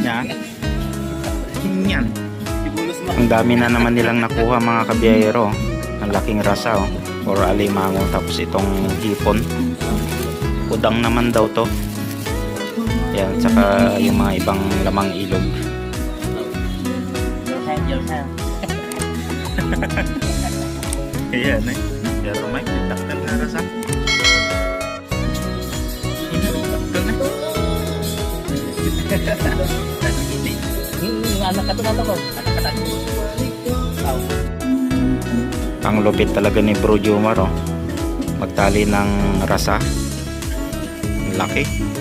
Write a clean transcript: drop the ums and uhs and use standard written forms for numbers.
Yan. Yan. Ang dami na naman nilang nakuha mga kabiyahero. Ang laking rasa oh. Or alimango. Tapos itong hipon. Udang naman daw to. Yan. Tsaka yung mga ibang lamang ilog. Ayan eh. Pero may taktal na rasa. Anak ka to na to ko. Ang lupit talaga ni Bro Jomar oh. Magtali ng rasa. Ang laki.